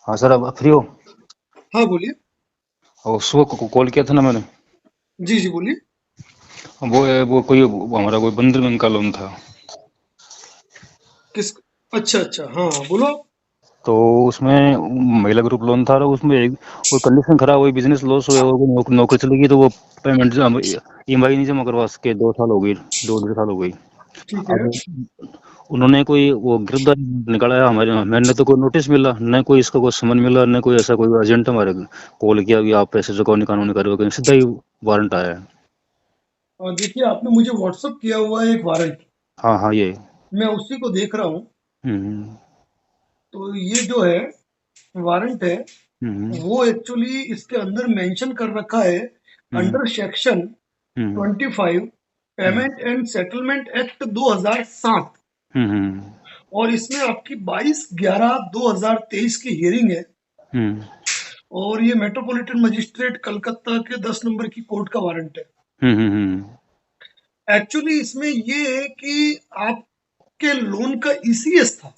हाँ सर, अब फ्री हो? हाँ, बोलिए। और सुबह कॉल किया था ना मैंने। जी, जी, बोलिए। वो कोई हमारा कोई बंधन बैंक का लोन था। किस अच्छा, अच्छा। हाँ, हाँ, बोलो आप। तो उसमें महिला ग्रुप लोन था और उसमें एक कोई कंडीशन खराब हुई, बिजनेस लॉस हुआ और वो नौकरी चली गई, तो वो पेमेंट ईएमआई नहीं जमा करवा सके। 2 साल हो गई, 2 1.5 साल हो गई। ठीक है। अब उन्होंने कोई वो गिरफ्तारी निकाला है हमारे, मैंने तो कोई नोटिस मिला न, कोई इसका कोई समन मिला न, कोई ऐसा कोई एजेंट हमारे कॉल किया कि आप पैसे चुकाओ, नहीं कानूनी कार्रवाई करें, सीधा ही वारंट आया है। देखिए, आपने मुझे व्हाट्सअप किया हुआ है एक वारंट। हाँ हाँ, ये। मैं उसी को देख रहा हूँ। हम्म तो ये जो है वारंट है, हम्म वो एक्चुअली इसके अंदर मेंशन कर रखा है hmm under section hmm 25 hmm payment and settlement act 2007। Hmm और इसमें आपकी 22/11/2023 की हियरिंग है। हम्म और ये मेट्रोपॉलिटन मजिस्ट्रेट कलकत्ता के 10 नंबर की कोर्ट का वारंट है। हम्म एक्चुअली इसमें ये है कि आपके लोन का ईसीएस था।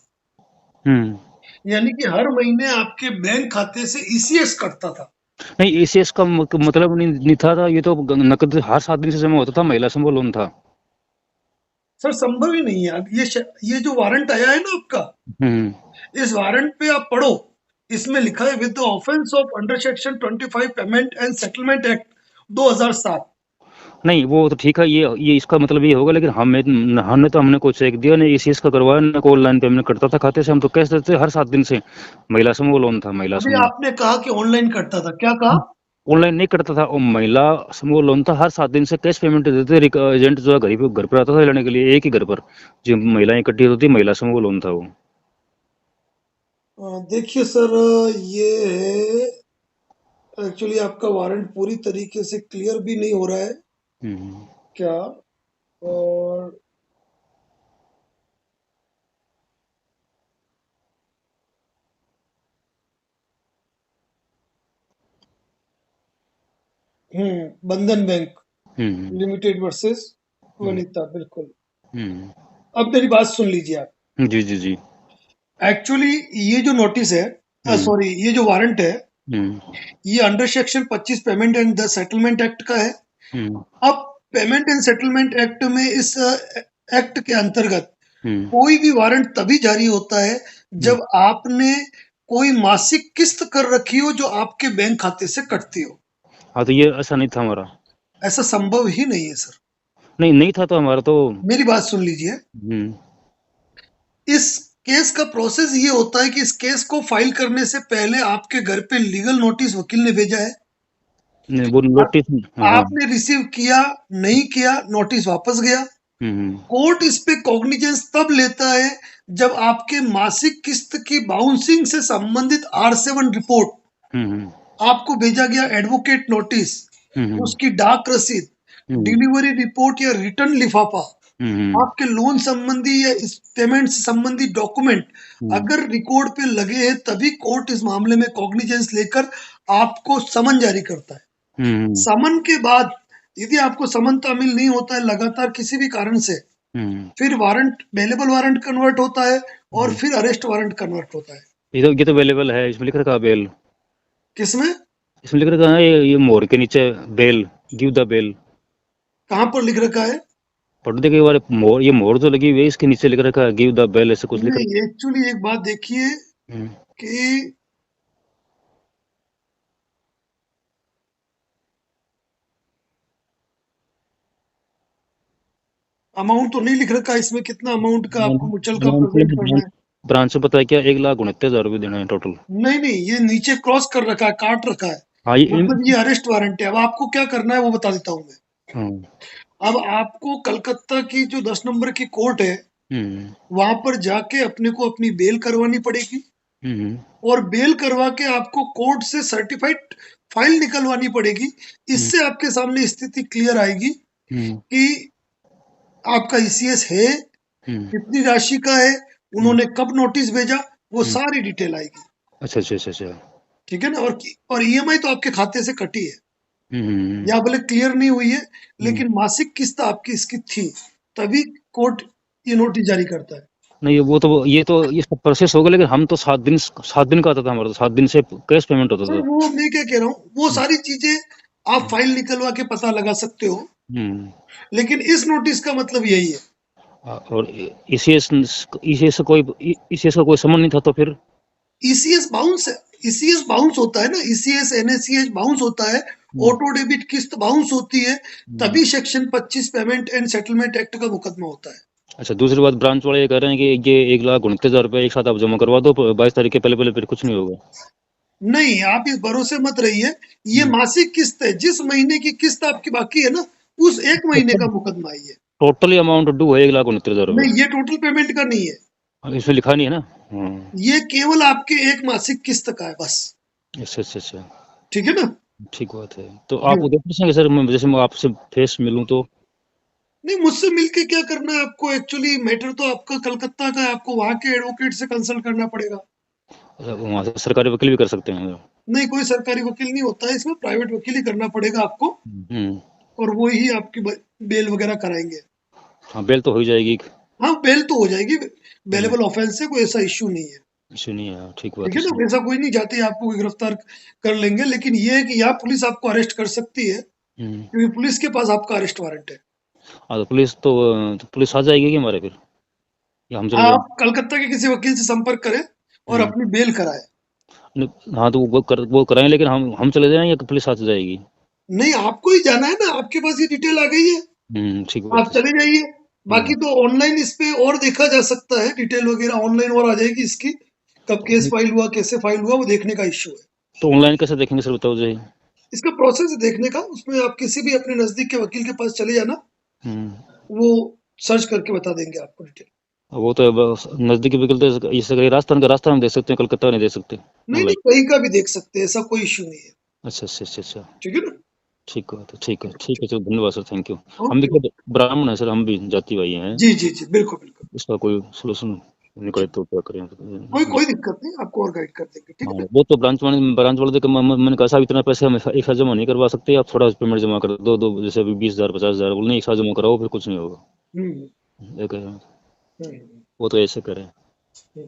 हम्म। यानी कि हर महीने आपके बैंक खाते से ईसीएस कटता था। नहीं, एसीएस का मतलब नहीं था ये तो नकद हर 7 दिन से जमा होता था, महिला समूह लोन था। सर, संभव ही नहीं है। अब ये जो वारंट आया है ना आपका, हम्म। इस वारंट पे आप पढ़ो। इसमें लिखा है with the offence of under section 25 payment and settlement act 2007। नहीं, वो तो ठीक है, ये इसका मतलब ये होगा, लेकिन हमने कुछ चेक दिया नहीं, एसीएस का करवाया ना, को ऑनलाइन पेमेंट करता था खाते से, हम तो कैश देते हर 7 दिन से। महिला समूह लोन था, महिला अभी समूह। आपने कहा कि ऑनलाइन कटता था, क्या कहा? ऑनलाइन नहीं करता था, और महिला समूह लोन था, हर 7 दिन से कैश पेमेंट देते थे। एजेंट जो है घर पर आता था लेने के लिए, एक ही घर पर जो महिलाएं इकट्ठी होती थी, महिला समूह लोन था वो। देखिए सर, ये एक्चुअली आपका वारंट पूरी तरीके से क्लियर भी नहीं हो रहा है हम्म क्या। और बंधन बैंक हम्म लिमिटेड वर्सेस हम्म वनिता, बिल्कुल। हम्म अब मेरी बात सुन लीजिए आप। जी जी जी। एक्चुअली ये जो नोटिस है, हम्म सॉरी, ये जो वारंट है, हम्म ये under section 25 payment and the settlement act का है। हम्म अब पेमेंट एंड सेटलमेंट एक्ट में, इस एक्ट के अंतर्गत हम्म कोई भी वारंट तभी जारी होता है हम्म। जब आपने कोई मासिक किस्त कर रखी हो जो आपके बैंक खाते से कटती हो। हाँ, तो ये ऐसा नहीं था हमारा। ऐसा संभव ही नहीं है सर। नहीं, नहीं था तो हमारा तो। मेरी बात सुन लीजिए। हम्म इस केस का प्रोसेस ये होता है कि इस केस को फाइल करने से पहले आपके घर पे लीगल नोटिस वकील ने भेजा है। नहीं, वो नोटिस। हाँ हाँ। आपने रिसीव किया, नहीं किया, नोटिस वापस गया। हम्म कोर्ट इस पे कॉग्निजेंस तब लेता है जब आपके मासिक किस्त की बाउंसिंग से संबंधित R7 रिपोर्ट, हम्म आपको भेजा गया एडवोकेट नोटिस, हम्म उसकी डाक रसीद, हम्म डिलीवरी रिपोर्ट या रिटर्न लिफाफा, हम्म आपके लोन संबंधी या इस पेमेंट से संबंधी डॉक्यूमेंट हम्म अगर रिकॉर्ड पे लगे हैं, तभी कोर्ट इस मामले में कॉग्निजेंस लेकर आपको समन जारी करता है। हम्म समन के बाद यदि आपको समन तामील नहीं होता है लगातार किसी भी कारण से, हम्म फिर वारंट बेलेबल वारंट कन्वर्ट होता है और हम्म। फिर अरेस्ट वारंट कन्वर्ट होता है। ये तो अवेलेबल है, इसमें लिख रखा है बेल। किसमें? इसमें लिख रखा है, ये मोर के नीचे बेल, गिव द बेल। कहाँ पर लिख रखा है? पढ़ दे के बारे मोर, ये मोर जो लगी हुई है इसके नीचे लिख रखा है गिव द बेल, ऐसे कुछ लिख नहीं, रखा एक्चुअली एक बात देखिए है। कि अमाउंट तो नहीं लिख रखा है इसमें, कितना अमाउंट का आपको मुचल का प्रेजेंट करना है। ब्रांच से पता है क्या, 1,69,000 रुपये देना है टोटल। नहीं, नहीं, ये नीचे क्रॉस कर रखा है, काट रखा है। हाँ मतलब ये अरेस्ट वारंट है। अब आपको क्या करना है वो बता देता हूँ मैं। हाँ। अब आपको कलकत्ता की जो 10 नंबर की कोर्ट है, हम्म वहां पर जाके अपने को अपनी बेल करवानी पड़ेगी। हम्म और बेल करवा के आपको कोर्ट से सर्टिफाइड फाइल निकलवानी पड़ेगी। हम्म इससे आपके सामने स्थिति क्लियर आएगी हम्म कि आपका ईसीएस है, हम्म कितनी राशि का है, हम्म उन्होंने कब नोटिस भेजा, वो हम्म। सारी डिटेल आएगी। अच्छा अच्छा अच्छा अच्छा। ठीक है ना। और ईएमआई तो आपके खाते से कटी है, हम्म या भले क्लियर नहीं हुई है, हम्म लेकिन मासिक किस्त आपकी इसकी थी, तभी कोर्ट ये नोटिस जारी करता है। नहीं ये तो इसका प्रोसेस होगा, लेकिन हम तो 7 दिन का आता था हमारा, तो 7 दिन से कैश पेमेंट होता सर था। वो मैं क्या कह रहा हूँ, वो सारी चीजें आप हम्म, फाइल निकलवा के पता लगा सकते हो, हम्म। लेकिन इस नोटिस का मतलब यही है। और ईसीएस का कोई समन नहीं था तो फिर? ईसीएस बाउंस है, ईसीएस बाउंस होता है ना, ईसीएस एनएसीएच बाउंस होता है, हम्म, ऑटो डेबिट किस्त बाउंस होती है, हम्म। तभी section 25 payment and settlement act का मुकदमा होता है। अच्छा, दूसरी बात, ब्रांच वाले ये कह रहे हैं कि ये 1,29,000 रुपये एक साथ आप जमा करवा दो 22 तारीख के पहले पहले, फिर कुछ नहीं होगा। नहीं, आप इस भरोसे मत रहिए, ये हम्म। मासिक किस्त है, जिस महीने की किस्त आपकी बाकी है ना, उस एक महीने का मुकदमा है ये। टोटली अमाउंट ड्यू है 1,29,000 रुपये? नहीं, ये टोटल पेमेंट का नहीं है, इसमें लिखा नहीं है ना? हाँ। ये केवल आपके एक मासिक किस्त का है बस। अच्छा, अच्छा, अच्छा। ठीक है ना? ठीक बात है। तो आप हम्म। उधर पूछेंगे सर, जैसे मैं आपसे फेस मिलूं तो? नहीं, मुझसे मिलके क्या करना है आपको, एक्चुअली मैटर तो आपका कलकत्ता का है, आपको वहां के एडवोकेट से कंसल्ट करना पड़ेगा। अच्छा, वहाँ से सरकारी वकील भी कर सकते हैं? नहीं, कोई सरकारी वकील नहीं होता है इसमें, प्राइवेट वकील ही करना पड़ेगा आपको, हम्म। और वो ही आपकी बेल वगैरह कराएंगे। हाँ, बेल तो हो ही जाएगी। हाँ, बेल तो हो जाएगी, हम्म। बेलेबल ऑफेंस से कोई ऐसा इश्यू नहीं है। सुनिए, हाँ, ठीक ठीक बात है है ना, सर। वैसा कोई नहीं, जाते ही आपको कोई गिरफ्तार कर लेंगे, लेकिन ये है कि यहाँ पुलिस आपको अरेस्ट कर सकती है, हम्म। क्योंकि पुलिस के पास आपका अरेस्ट वारंट है। हाँ, तो पुलिस आ जाएगी कि हमारे फिर, या हम चले आप जाएंगे? कलकत्ता के किसी वकील से संपर्क करें और हम्म। अपनी बेल कराएं। हाँ, तो वो कराएं, लेकिन हम चले जाएं या पुलिस साथ जाएगी? नहीं, आपको ही जाना है ना, आपके पास ये डिटेल आ गई है, ठीक बात आप है सर। चले जाइए। हम्म। बाकी तो ऑनलाइन इस पे और देखा जा सकता है, डिटेल वगैरह ऑनलाइन और आ जाएगी इसकी, कब केस फाइल हुआ, कैसे फाइल हुआ, वो देखने का इश्यू है। तो ऑनलाइन कैसे देखेंगे सर, बताओ जी? इसका प्रोसेस है देखने का, उसमें आप किसी भी अपने नजदीक के वकील के पास चले जाना, हम्म। वो सर्च करके बता देंगे आपको डिटेल। वो तो नजदीकी वकील तो इससे कहीं राजस्थान में देख सकते हैं, कलकत्ता में नहीं देख सकते नहीं नहीं, ऑनलाइन? कहीं का भी देख सकते हैं, ऐसा कोई इश्यू नहीं है। अच्छा, अच्छा, अच्छा, अच्छा। ठीक है ना? ठीक बात है, ठीक है, ठीक है, चलो धन्यवाद सर, थैंक यू। हम भी ओके। खुद ब्राह्मण है सर, हम भी जाति भाई हैं। जी जी जी, बिल्कुल बिल्कुल। इसका कोई सोल्यूशन निकले तो क्या करें? कोई दिक्कत नहीं, आपको और गाइड कर देंगे, ठीक हाँ, है ना? वो तो ब्रांच वाले तो मैंने कहा साहब इतना पैसे हम एक साथ जमा नहीं करवा सकते, आप थोड़ा पेमेंट जमा कर दो दो, जैसे अभी 20,000 50,000, बोले नहीं एक साथ जमा कराओ फिर कुछ नहीं होगा। हम्म ये कह रहे हैं, हम्म वो तो ऐसे करें। हम्म।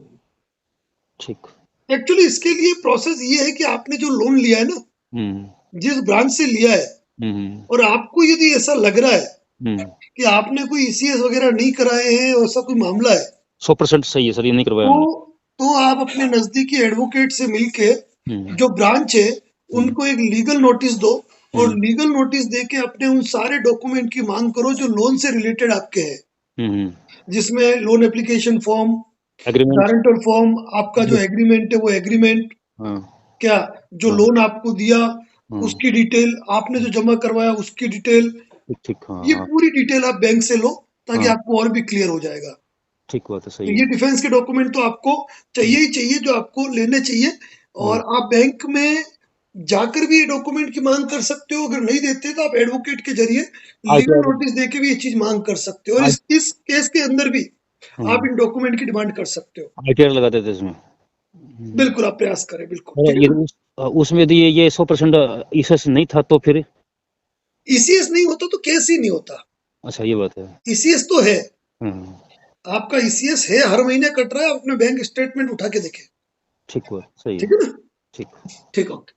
ठीक। एक्चुअली इसके लिए प्रोसेस ये है कि आपने जो लोन लिया है ना, हम्म, जिस ब्रांच से लिया है, हम्म, और आपको यदि ऐसा लग रहा है हम्म। कि आपने कोई ईसीएस वगैरह नहीं कराए हैं, और ऐसा कोई मामला है, 100% सही है सर, ये नहीं करवाया तो हमने। आप अपने नजदीकी एडवोकेट से मिलके, हम्म, जो ब्रांच है, हम्म, उनको एक लीगल नोटिस दो, और हम्म, लीगल नोटिस देके अपने उन सारे डॉक्यूमेंट की मांग करो जो लोन से रिलेटेड आपके हैं, हम्म। जिसमें loan application form, agreement. Guarantor form, आपका जो एग्रीमेंट है वो एग्रीमेंट, हाँ, क्या जो हाँ, लोन आपको दिया हाँ। उसकी डिटेल, आपने जो जमा करवाया उसकी डिटेल, ठीक, ठीक, हाँ, ये हाँ, पूरी डिटेल आप बैंक से लो, ताकि हाँ। आपको और भी क्लियर हो जाएगा। ठीक बात है, तो सही ये है। डिफेंस के डॉक्यूमेंट तो आपको चाहिए ही चाहिए, जो आपको लेने चाहिए, हाँ। और आप बैंक में जाकर भी ये डॉक्यूमेंट की मांग कर सकते हो, अगर नहीं देते तो आप एडवोकेट के जरिए लीगल आईटीआर। नोटिस देके भी ये चीज मांग कर सकते हो, और इस केस के अंदर भी आप इन डॉक्यूमेंट की डिमांड कर सकते हो। आईटीआर लगा देते इसमें। बिल्कुल, आप प्रयास करें, बिल्कुल, और ठीक है ये ना? उसमें यदि ये 100% ईसीएस नहीं था तो फिर? ईसीएस नहीं होता तो केस ही नहीं होता। अच्छा, ये बात है। ईसीएस तो है, हाँ। आपका ईसीएस है, हर महीने कट रहा है, आप अपने बैंक स्टेटमेंट उठा के देखें। ठीक बात, सही ठीक है। है ना? ठीक। ठीक है, ओके।